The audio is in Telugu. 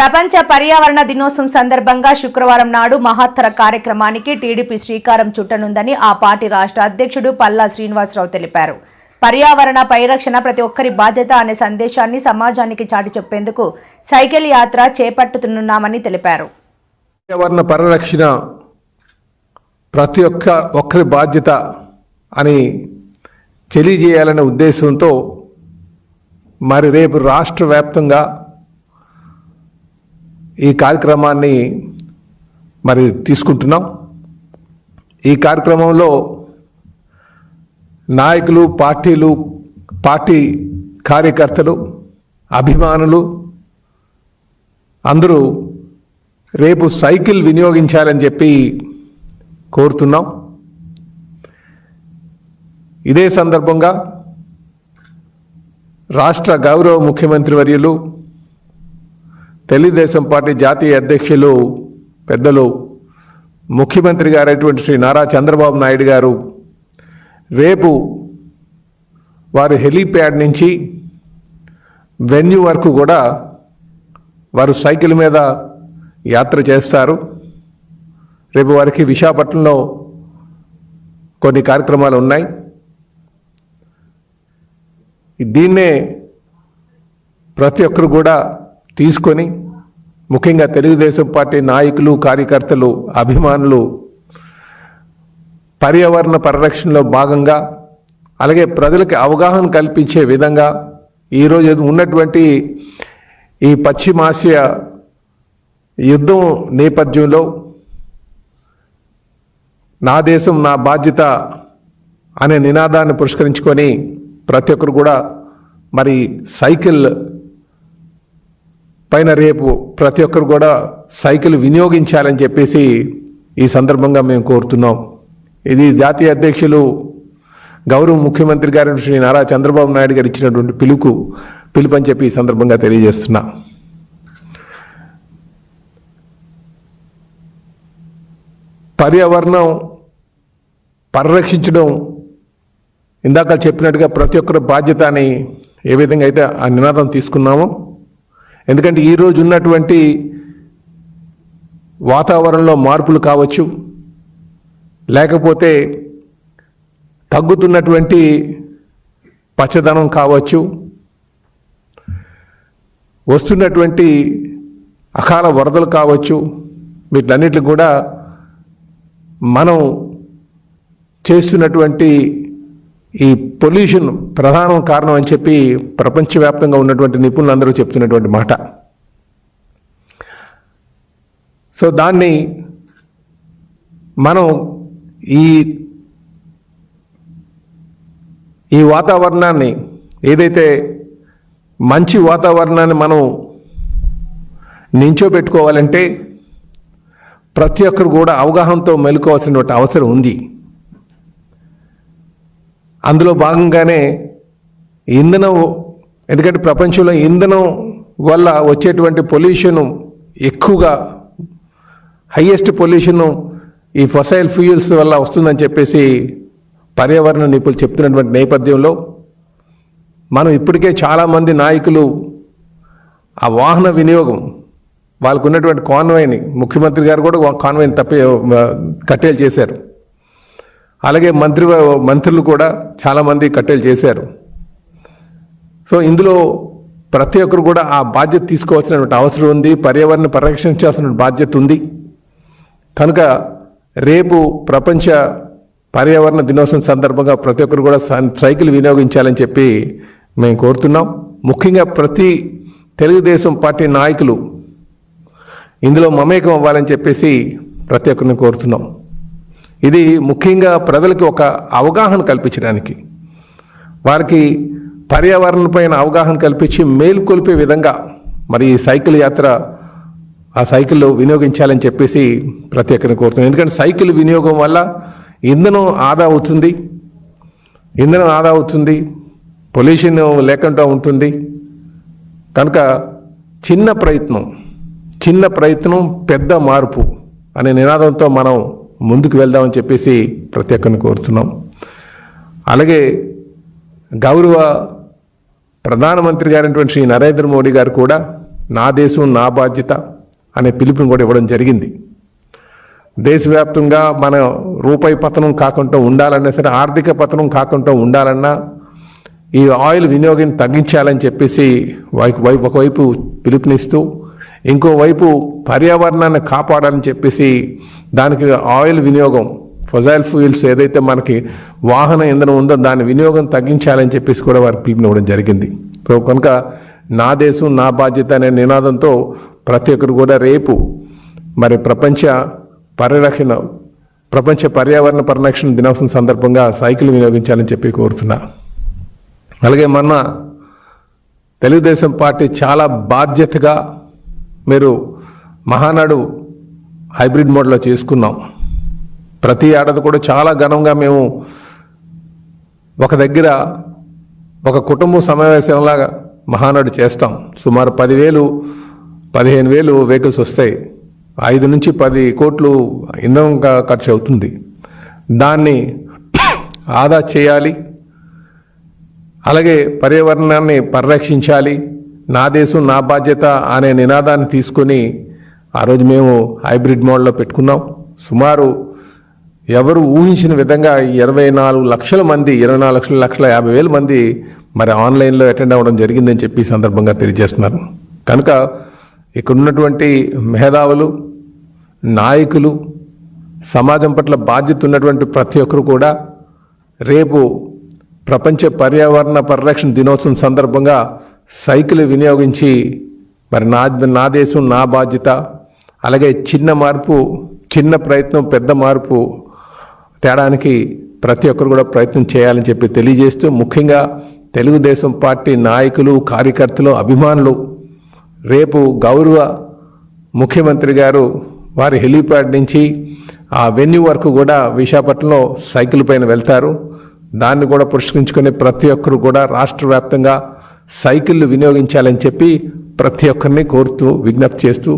ప్రపంచ పర్యావరణ దినోత్సవం సందర్భంగా శుక్రవారం నాడు మహత్తర కార్యక్రమానికి టీడీపీ శ్రీకారం చుట్టనుందని ఆ పార్టీ రాష్ట్ర అధ్యక్షుడు పల్లా శ్రీనివాసరావు తెలిపారు. పర్యావరణ పరిరక్షణ ప్రతి ఒక్కరి బాధ్యత అనే సందేశాన్ని సమాజానికి చాటి చెప్పేందుకు సైకిల్ యాత్ర చేపట్టుతున్నామని తెలిపారు. పర్యావరణ పరిరక్షణ ప్రతి ఒక్కరి బాధ్యత అని తెలియజేయాలనే ఉద్దేశంతో మరి రేపు రాష్ట్ర వ్యాప్తంగా ఈ కార్యక్రమాన్ని మరి తీసుకుంటున్నాం. ఈ కార్యక్రమంలో నాయకులు, పార్టీ కార్యకర్తలు, అభిమానులు అందరూ రేపు సైకిల్ వినియోగించాలని చెప్పి కోరుతున్నాం. ఇదే సందర్భంగా రాష్ట్ర గౌరవ ముఖ్యమంత్రి వర్యులు, తెలుగుదేశం పార్టీ జాతీయ అధ్యక్షులు పెద్దలు ముఖ్యమంత్రి గారైనటువంటి శ్రీ నారా చంద్రబాబు నాయుడు గారు రేపు వారి హెలీప్యాడ్ నుంచి వెన్యూ వరకు కూడా వారు సైకిల్ మీద యాత్ర చేస్తారు. రేపు వారికి విశాఖపట్నంలో కొన్ని కార్యక్రమాలు ఉన్నాయి. దీన్నే ప్రతి ఒక్కరు కూడా తీసుకొని, ముఖ్యంగా తెలుగుదేశం పార్టీ నాయకులు, కార్యకర్తలు, అభిమానులు పర్యావరణ పరిరక్షణలో భాగంగా, అలాగే ప్రజలకు అవగాహన కల్పించే విధంగా ఈరోజు ఉన్నటువంటి ఈ పశ్చిమాసియా యుద్ధం నేపథ్యంలో నా దేశం నా బాధ్యత అనే నినాదాన్ని పురస్కరించుకొని ప్రతి ఒక్కరు కూడా మరి సైకిల్ పైన రేపు ప్రతి ఒక్కరు కూడా సైకిల్ వినియోగించాలని చెప్పేసి ఈ సందర్భంగా మేము కోరుతున్నాం. ఇది జాతీయ అధ్యక్షులు గౌరవ ముఖ్యమంత్రి గారు శ్రీ నారా చంద్రబాబు నాయుడు గారు ఇచ్చినటువంటి పిలుపు అని చెప్పి ఈ సందర్భంగా తెలియజేస్తున్నా. పర్యావరణం పరిరక్షించడం ఇందాక చెప్పినట్టుగా ప్రతి ఒక్కరి బాధ్యత అని ఏ విధంగా అయితే ఆ నినాదం తీసుకున్నామో, ఎందుకంటే ఈరోజు ఉన్నటువంటి వాతావరణంలో మార్పులు కావచ్చు, లేకపోతే తగ్గుతున్నటువంటి పచ్చదనం కావచ్చు, వస్తున్నటువంటి అకాల వరదలు కావచ్చు, వీటన్నిటికి కూడా మనం చేస్తున్నటువంటి ఈ పొల్యూషన్ ప్రధాన కారణం అని చెప్పి ప్రపంచవ్యాప్తంగా ఉన్నటువంటి నిపుణులు అందరూ చెప్తున్నటువంటి మాట. సో దాన్ని మనం ఈ వాతావరణాన్ని, ఏదైతే మంచి వాతావరణాన్ని మనం నించోబెట్టుకోవాలంటే ప్రతి ఒక్కరు కూడా అవగాహనతో మెలుకోవాల్సినటువంటి అవసరం ఉంది. అందులో భాగంగానే ఇంధనం, ఎందుకంటే ప్రపంచంలో ఇంధనం వల్ల వచ్చేటువంటి పొల్యూషన్ ఎక్కువగా, హైయెస్ట్ పొల్యూషన్ ఈ ఫసైల్ ఫ్యూయల్స్ వల్ల వస్తుందని చెప్పేసి పర్యావరణ నిపుణులు చెప్తున్నటువంటి నేపథ్యంలో మనం ఇప్పటికే చాలామంది నాయకులు ఆ వాహన వినియోగం, వాళ్ళకు ఉన్నటువంటి కాన్వాయ్ని, ముఖ్యమంత్రి గారు కూడా కాన్వాయ్ని కట్టేలు చేశారు. అలాగే మంత్రులు కూడా చాలామంది కట్టేలు చేశారు. సో ఇందులో ప్రతి ఒక్కరు కూడా ఆ బాధ్యత తీసుకోవాల్సినటువంటి అవసరం ఉంది. పర్యావరణ పరిరక్షించాల్సిన బాధ్యత ఉంది. కనుక రేపు ప్రపంచ పర్యావరణ దినోత్సవం సందర్భంగా ప్రతి ఒక్కరు కూడా సైకిల్ వినియోగించాలని చెప్పి మేము కోరుతున్నాం. ముఖ్యంగా ప్రతి తెలుగుదేశం పార్టీ నాయకులు ఇందులో మమేకం అవ్వాలని చెప్పేసి ప్రతి ఒక్కరిని కోరుతున్నాం. ఇది ముఖ్యంగా ప్రజలకు ఒక అవగాహన కల్పించడానికి, వారికి పర్యావరణపైన అవగాహన కల్పించి మేలుకొల్పే విధంగా మరి ఈ సైకిల్ యాత్ర, ఆ సైకిల్ వినియోగించాలని చెప్పేసి ప్రతి ఒక్కరిని కోరుతున్నాం. ఎందుకంటే సైకిల్ వినియోగం వల్ల ఇంధనం ఆదా అవుతుంది, పొల్యూషన్ లేకుండా ఉంటుంది. కనుక చిన్న ప్రయత్నం పెద్ద మార్పు అనే నినాదంతో మనం ముందుకు వెళ్దామని చెప్పేసి ప్రతి ఒక్కరిని కోరుతున్నాం. అలాగే గౌరవ ప్రధానమంత్రి గారైనటువంటి శ్రీ నరేంద్ర మోడీ గారు కూడా నా దేశం నా బాధ్యత అనే పిలుపుని కూడా ఇవ్వడం జరిగింది. దేశవ్యాప్తంగా మన రూపాయి పతనం కాకుండా ఉండాలన్నా సరే, ఆర్థిక పతనం కాకుండా ఉండాలన్నా ఈ ఆయిల్ వినియోగం తగ్గించాలని చెప్పేసి ఒకవైపు పిలుపునిస్తూ, ఇంకోవైపు పర్యావరణాన్ని కాపాడాలని చెప్పేసి దానికి ఆయిల్ వినియోగం, ఫొజైల్ ఫ్యూయల్స్ ఏదైతే మనకి వాహన ఇంధనం ఉందో దాని వినియోగం తగ్గించాలని చెప్పేసి కూడా వారికి పిలుపునివ్వడం జరిగింది. సో కనుక నా దేశం నా బాధ్యత అనే నినాదంతో ప్రతి ఒక్కరు కూడా రేపు మరి ప్రపంచ పర్యావరణ పరిరక్షణ దినోత్సవం సందర్భంగా సైకిల్ వినియోగించాలని చెప్పి కోరుతున్నా. అలాగే మొన్న తెలుగుదేశం పార్టీ చాలా బాధ్యతగా మీరు మహానాడు హైబ్రిడ్ మోడ్లో చేసుకున్నాం. ప్రతి ఏడాది కూడా చాలా ఘనంగా మేము ఒక దగ్గర ఒక కుటుంబ సమావేశంలాగా మహానాడు చేస్తాం. సుమారు 10,000-15,000 వెహికల్స్ వస్తాయి. 5 నుంచి 10 కోట్లు ఇంధనం ఖర్చు అవుతుంది. దాన్ని ఆదా చేయాలి, అలాగే పర్యావరణాన్ని పరిరక్షించాలి, నా దేశం నా బాధ్యత అనే నినాదాన్ని తీసుకొని ఆ రోజు మేము హైబ్రిడ్ మోడ్లో పెట్టుకున్నాం. సుమారు ఎవరు ఊహించిన విధంగా 24 లక్షల మంది, 24,50,000 మంది మరి ఆన్లైన్లో అటెండ్ అవ్వడం జరిగిందని చెప్పి ఈ సందర్భంగా తెలియజేస్తున్నారు. కనుక ఇక్కడ ఉన్నటువంటి మేధావులు, నాయకులు, సమాజం పట్ల బాధ్యత ఉన్నటువంటి ప్రతి ఒక్కరు కూడా రేపు ప్రపంచ పర్యావరణ పరిరక్షణ దినోత్సవం సందర్భంగా సైకిల్ వినియోగించి మరి నా దేశం నా బాధ్యత, అలాగే చిన్న మార్పు, చిన్న ప్రయత్నం పెద్ద మార్పు తేడానికి ప్రతి ఒక్కరు కూడా ప్రయత్నం చేయాలని చెప్పి తెలియజేస్తూ, ముఖ్యంగా తెలుగుదేశం పార్టీ నాయకులు, కార్యకర్తలు, అభిమానులు రేపు గౌరవ ముఖ్యమంత్రి గారు వారి హెలీప్యాడ్ నుంచి ఆ వెన్యూ వరకు కూడా విశాఖపట్నంలో సైకిల్ పైన వెళ్తారు. దాన్ని కూడా పురస్కరించుకుని ప్రతి ఒక్కరు కూడా రాష్ట్ర వ్యాప్తంగా సైకిళ్ళు వినియోగించాలని చెప్పి ప్రతి ఒక్కరిని కోరుతూ విజ్ఞప్తి చేస్తూ